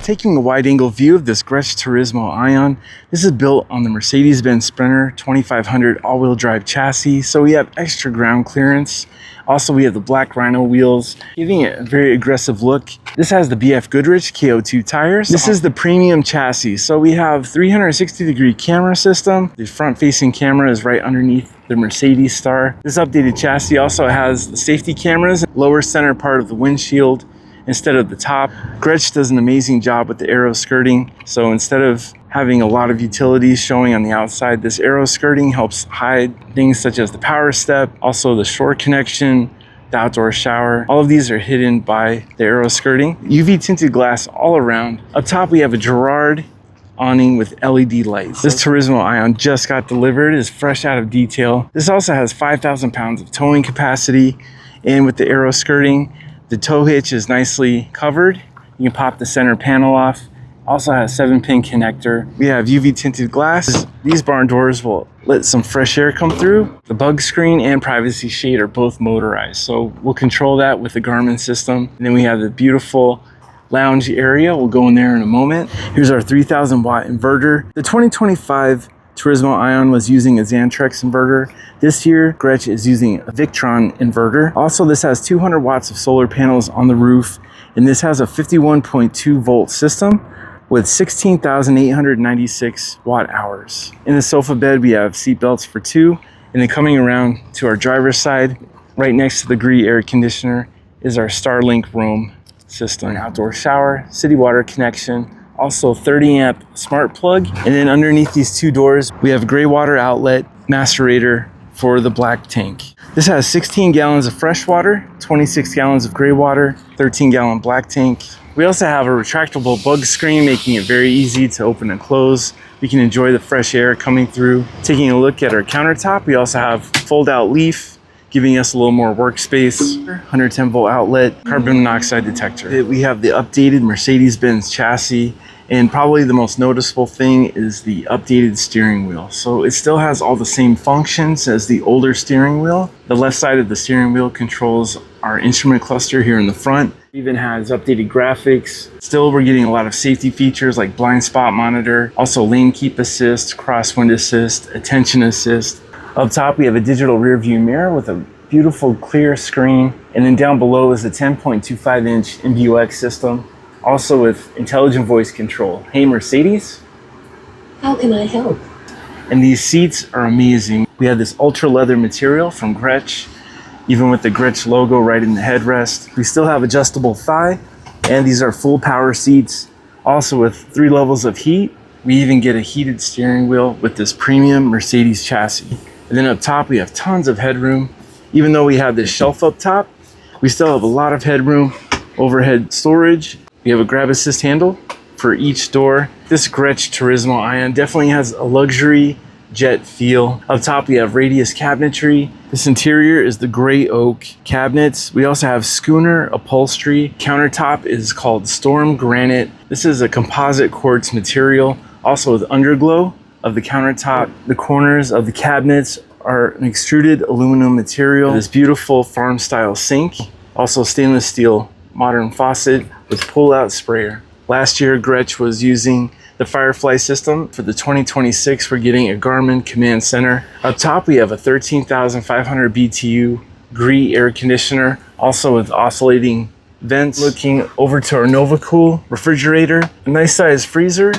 Taking a wide-angle view of this Grech TURISMO-ION, this is built on the Mercedes-Benz Sprinter 2500 all-wheel drive chassis, so we have extra ground clearance. Also, we have the black Rhino wheels, giving it a very aggressive look. This has the BF Goodrich KO2 tires. This is the premium chassis, so we have 360-degree camera system. The front-facing camera is right underneath the Mercedes star. This updated chassis also has the safety cameras, lower center part of the windshield instead of the top. Grech does an amazing job with the aero skirting. So instead of having a lot of utilities showing on the outside, this aero skirting helps hide things such as the power step, also the shore connection, the outdoor shower. All of these are hidden by the aero skirting. UV tinted glass all around. Up top we have a Girard awning with LED lights. This TURISMO-ION just got delivered, is fresh out of detail. This also has 5,000 pounds of towing capacity, and with the aero skirting, the tow hitch is nicely covered. You can pop the center panel off. Also has 7-pin connector. We have UV tinted glass. These barn doors will let some fresh air come through. The bug screen and privacy shade are both motorized, so we'll control that with the Garmin system. And then we have the beautiful lounge area. We'll go in there in a moment. Here's our 3,000 watt inverter. The 2025 TURISMO-ION was using a Xantrex inverter. This year, Grech is using a Victron inverter. Also, this has 200 watts of solar panels on the roof, and this has a 51.2 volt system with 16,896 watt hours. In the sofa bed, we have seat belts for 2, and then coming around to our driver's side, right next to the Grech air conditioner, is our Starlink Roam system. An outdoor shower, city water connection, also 30 amp smart plug. And then underneath these two doors, we have gray water outlet, macerator for the black tank. This has 16 gallons of fresh water, 26 gallons of gray water, 13-gallon black tank. We also have a retractable bug screen, making it very easy to open and close. We can enjoy the fresh air coming through. Taking a look at our countertop, we also have fold-out leaf, giving us a little more workspace, 110 volt outlet, carbon monoxide detector. We have the updated Mercedes-Benz chassis, and probably the most noticeable thing is the updated steering wheel. So it still has all the same functions as the older steering wheel. The left side of the steering wheel controls our instrument cluster here in the front. It even has updated graphics. Still, we're getting a lot of safety features like blind spot monitor, also lane keep assist, crosswind assist, attention assist. Up top, we have a digital rear view mirror with a beautiful clear screen. And then down below is a 10.25 inch MBUX system, also with intelligent voice control. Hey Mercedes. How can I help? And these seats are amazing. We have this ultra leather material from Grech, even with the Grech logo right in the headrest. We still have adjustable thigh, and these are full power seats, also with 3 levels of heat. We even get a heated steering wheel with this premium Mercedes chassis. And then up top, we have tons of headroom. Even though we have this shelf up top, we still have a lot of headroom, overhead storage. We have a grab assist handle for each door. This Grech TURISMO-ION definitely has a luxury jet feel. Up top, we have radius cabinetry. This interior is the gray oak cabinets. We also have schooner upholstery. Countertop is called Storm Granite. This is a composite quartz material, also with underglow of the countertop. The corners of the cabinets are an extruded aluminum material. This beautiful farm style sink, also stainless steel modern faucet with pull-out sprayer. Last year, Grech was using the Firefly system. For the 2026, we're getting a Garmin command center. Up top, we have a 13,500 BTU Grech air conditioner, also with oscillating vents. Looking over to our NovaCool refrigerator, a nice size freezer,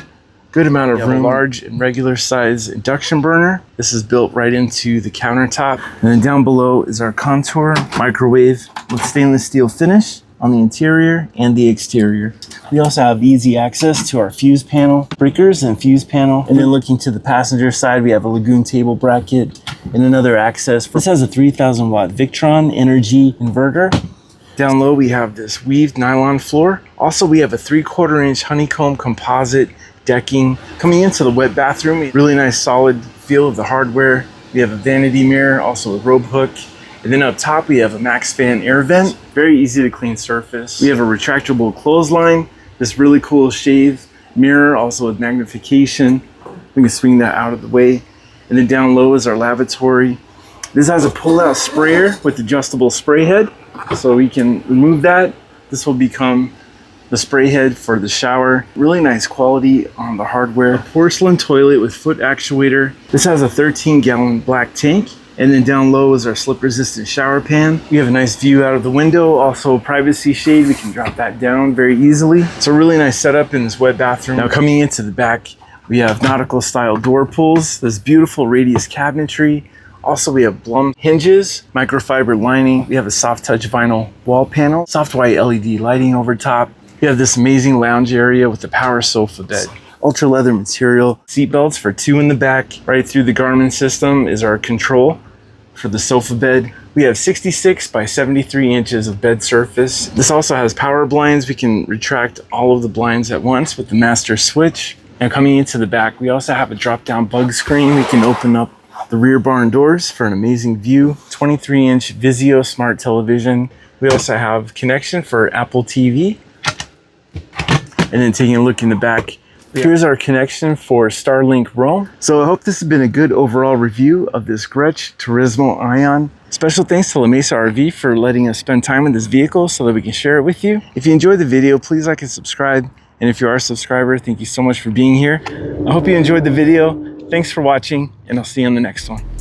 good amount of room, a large and regular size induction burner. This is built right into the countertop. And then down below is our Contour microwave with stainless steel finish on the interior and the exterior. We also have easy access to our fuse panel, breakers and fuse panel. And then looking to the passenger side, we have a Lagun table bracket and another access. This has a 3,000 watt Victron Energy inverter. Down low, we have this weaved nylon floor. Also, we have a 3/4 inch honeycomb composite decking. Coming into the wet bathroom, really nice solid feel of the hardware. We have a vanity mirror, also a robe hook. And then up top, we have a max fan air vent. Very easy to clean surface. We have a retractable clothesline. This really cool shave mirror, also with magnification. We can swing that out of the way. And then down low is our lavatory. This has a pull-out sprayer with adjustable spray head, so we can remove that. This will become The spray head for the shower. Really nice quality on the hardware. Porcelain toilet with foot actuator. This has a 13-gallon black tank. And then down low is our slip resistant shower pan. We have a nice view out of the window, also privacy shade. We can drop that down very easily. It's a really nice setup in this wet bathroom. Now coming into the back, we have nautical style door pulls, this beautiful radius cabinetry. Also we have Blum hinges, microfiber lining. We have a soft touch vinyl wall panel, soft white LED lighting over top. We have this amazing lounge area with the power sofa bed. Ultra leather material, seat belts for 2 in the back. Right through the Garmin system is our control for the sofa bed. We have 66 by 73 inches of bed surface. This also has power blinds. We can retract all of the blinds at once with the master switch. And coming into the back, we also have a drop-down bug screen. We can open up the rear barn doors for an amazing view. 23-inch Vizio smart television. We also have connection for Apple TV. And then taking a look in the back, here's our connection for Starlink Roam. So I hope this has been a good overall review of this Grech TURISMO-ION. Special thanks to La Mesa RV for letting us spend time in this vehicle so that we can share it with you. If you enjoyed the video, please like and subscribe. And if you are a subscriber, thank you so much for being here. I hope you enjoyed the video. Thanks for watching, and I'll see you on the next one.